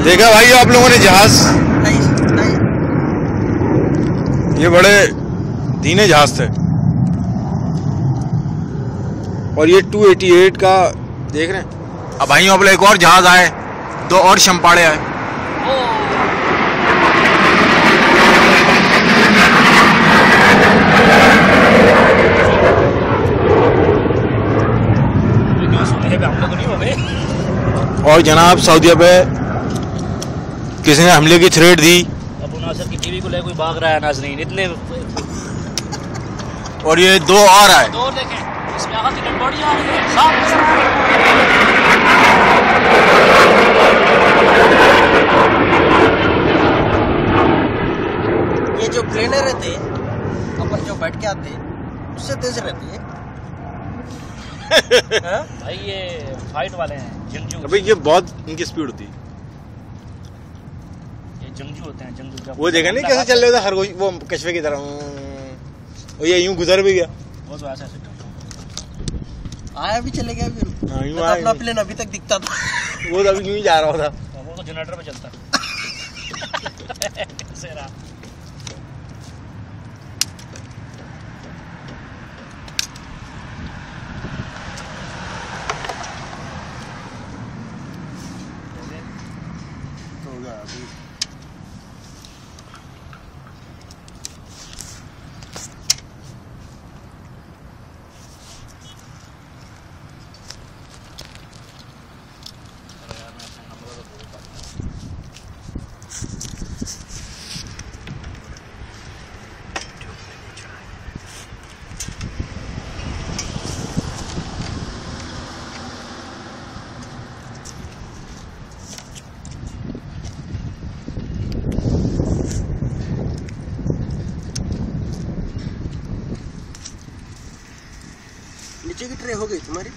देखा भाई आप लोगों ने जहाज, ये बड़े धीमे जहाज थे। और ये 288 का देख रहे हैं। अब भाई अब एक और जहाज आए, 2 और शमपाड़े आए। और जनाब सऊदीया पे किसी ने हमले की थ्रेट दी। अबू नासिर की बीवी को ले कोई भाग रहा है नाज़रीन इतने। और ये 2 और आए। 2 देखें, इसमें आगे की गड़बड़ी आ रही है। साफ ये जो प्लेनर रहते अपन जो बैठ के आते उससे तेज रहती है। भाई ये फाइट वाले हैं, जंगजू। अबे ये बहुत इनकी स्पीड होती है। ये जंगजू होते हैं, जंगजू। वो देखा नहीं कैसे चल रहे थे खरगोश, वो कछुए की तरह, और ये यूं गुजर भी गया। वो तो ऐसे आया भी चले गया फिर। तो अपना प्लेन अभी तक दिखता था। वो तो अभी यूं ही जा रहा था। वो तो जनरेटर पे चलता कैसे रहा। नीचे की ट्रे हो गई तुम्हारी।